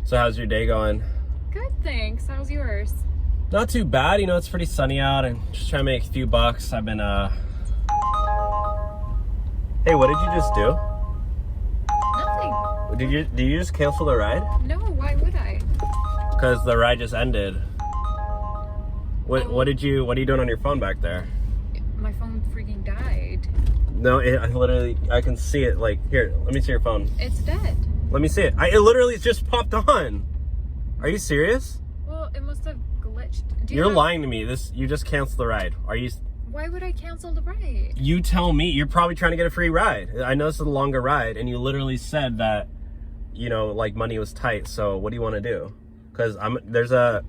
So how's your day going? Good, thanks. How's yours? Not too bad. You know, it's pretty sunny out and just trying to make a few bucks. I've been, Hey, what did you just do? Nothing. Did you just cancel the ride? No, why would I? Because the ride just ended. What are you doing on your phone back there? My phone freaking died. No, I can see it. Like, here, let me see your phone. It's dead. Let me see it. It literally just popped on. Are you serious? Well, it must have glitched. You're lying to me. You just canceled the ride. Are you? Why would I cancel the ride? You tell me. You're probably trying to get a free ride. I know this is a longer ride, and you literally said that, you know, like money was tight. So what do you want to do? Because there's a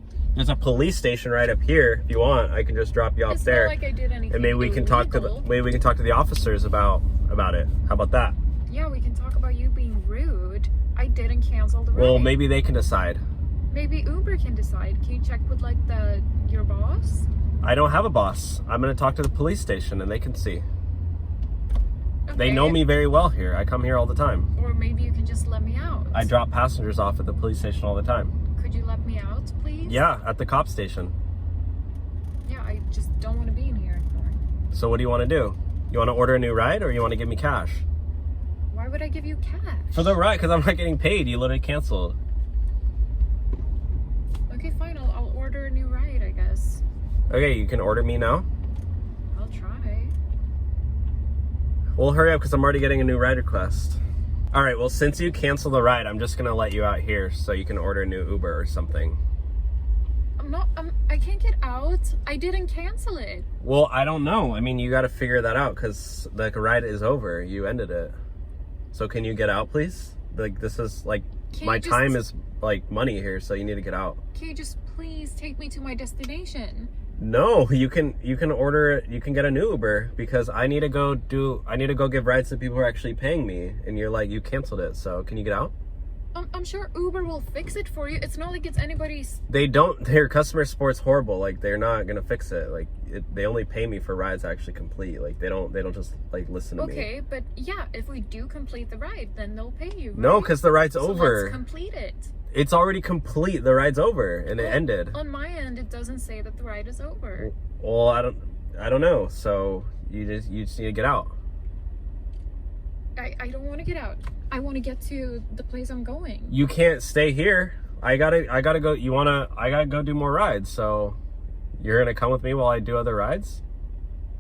police station right up here. If you want, I can just drop you off there. It's not like I did anything and maybe we can talk to the officers about it. How about that? Yeah, we can talk about you being rude. I didn't cancel the ride. Well, maybe they can decide. Maybe Uber can decide. Can you check with like your boss? I don't have a boss. I'm gonna talk to the police station and they can see. Okay. They know me very well here. I come here all the time. Or maybe you can just let me out. I drop passengers off at the police station all the time. Could you let me out, please? Yeah, at the cop station. Yeah, I just don't want to be in here anymore. So what do you want to do? You want to order a new ride or you want to give me cash? Why would I give you cash? For the ride, because I'm not getting paid. You literally canceled. Okay, fine. I'll order a new ride, I guess. Okay, you can order me now? I'll try. Well, hurry up because I'm already getting a new ride request. All right, well, since you canceled the ride, I'm just going to let you out here so you can order a new Uber or something. I can't get out. I didn't cancel it. Well, I don't know. I mean, you got to figure that out because the ride is over. You ended it. So can you get out, please? Like, this is like, my time is like money here, so you need to get out. Can you just please take me to my destination? No, you can order it. You can get an Uber because I need to go give rides to people who are actually paying me. And you're like, you canceled it. So can you get out? I'm sure Uber will fix it for you. It's not like it's anybody's. They don't. Their customer support's horrible. Like, they're not gonna fix it. Like, they only pay me for rides actually complete. Like, they don't just like listen to me. Okay, but yeah, if we do complete the ride, then they'll pay you. Right? No, because the ride's over. Let's complete it. It's already complete. The ride's over and it ended. On my end, it doesn't say that the ride is over. Well, I don't know. So you just need to get out. I don't want to get out. I want to get to the place I'm going. You can't stay here. I gotta go. I gotta go do more rides. So you're gonna come with me while I do other rides?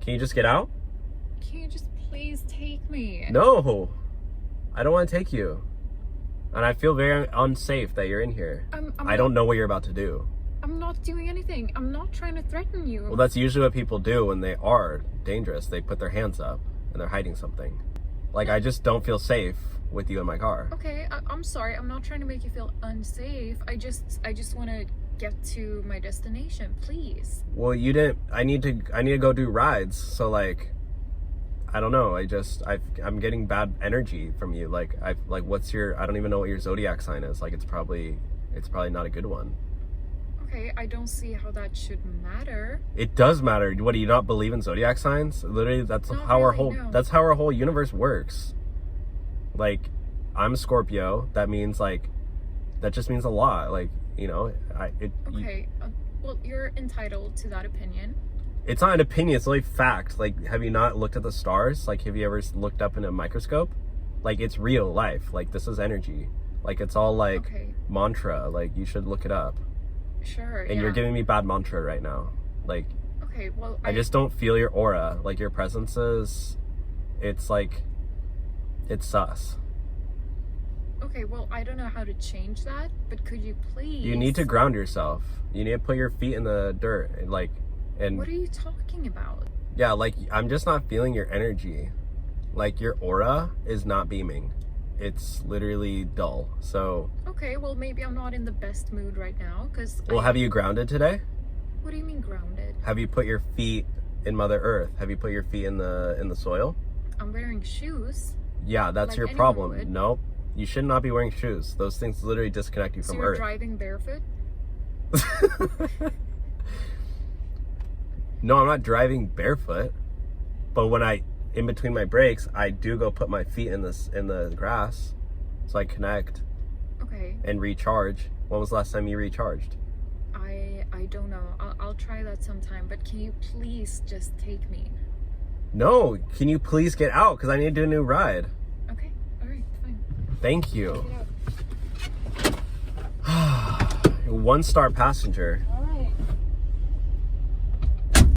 Can you just get out? Can you just please take me? No, I don't want to take you. And I feel very unsafe that you're in here. I don't know what you're about to do. I'm not doing anything. I'm not trying to threaten you. Well, that's usually what people do when they are dangerous. They put their hands up and they're hiding something. Like, I just don't feel safe with you in my car. Okay, I'm sorry. I'm not trying to make you feel unsafe. I just want to get to my destination, please. Well, you didn't. I need to go do rides. So like, I don't know. I'm getting bad energy from you. Like, what's your? I don't even know what your zodiac sign is. Like, it's probably not a good one. Okay, I don't see how that should matter. It does matter. What, do you not believe in zodiac signs? Literally, that's not how really, that's how our whole universe works. Like, I'm a Scorpio. That means like, that just means a lot. Like, you know, well, you're entitled to that opinion. It's not an opinion. It's only fact. Like, have you not looked at the stars? Like, have you ever looked up in a microscope? Like, it's real life. Like, this is energy. Like, it's all like mantra. Like, you should look it up. Sure. And you're giving me bad mantra right now. Like, okay, well, I just don't feel your aura. Like, your presence it's like, it's sus. Okay, well, I don't know how to change that, but could you please? You need to ground yourself. You need to put your feet in the dirt. And like, and what are you talking about? Yeah, like, I'm just not feeling your energy. Like, your aura is not beaming. It's literally dull. So okay, well, maybe I'm not in the best mood right now because have you grounded today? What do you mean grounded? Have you put your feet in Mother Earth? Have you put your feet in the soil? I'm wearing shoes. Yeah, that's like your problem. Nope, you should not be wearing shoes. Those things literally disconnect you from Earth. Earth. Driving barefoot? No, I'm not driving barefoot, but when in between my breaks, I do go put my feet in the grass, so I connect. Okay. and recharge. When was the last time you recharged? I don't know. I'll try that sometime, but can you please just take me? No, can you please get out? Because I need to do a new ride. Okay, all right, fine. Thank you. Get out. 1-star passenger.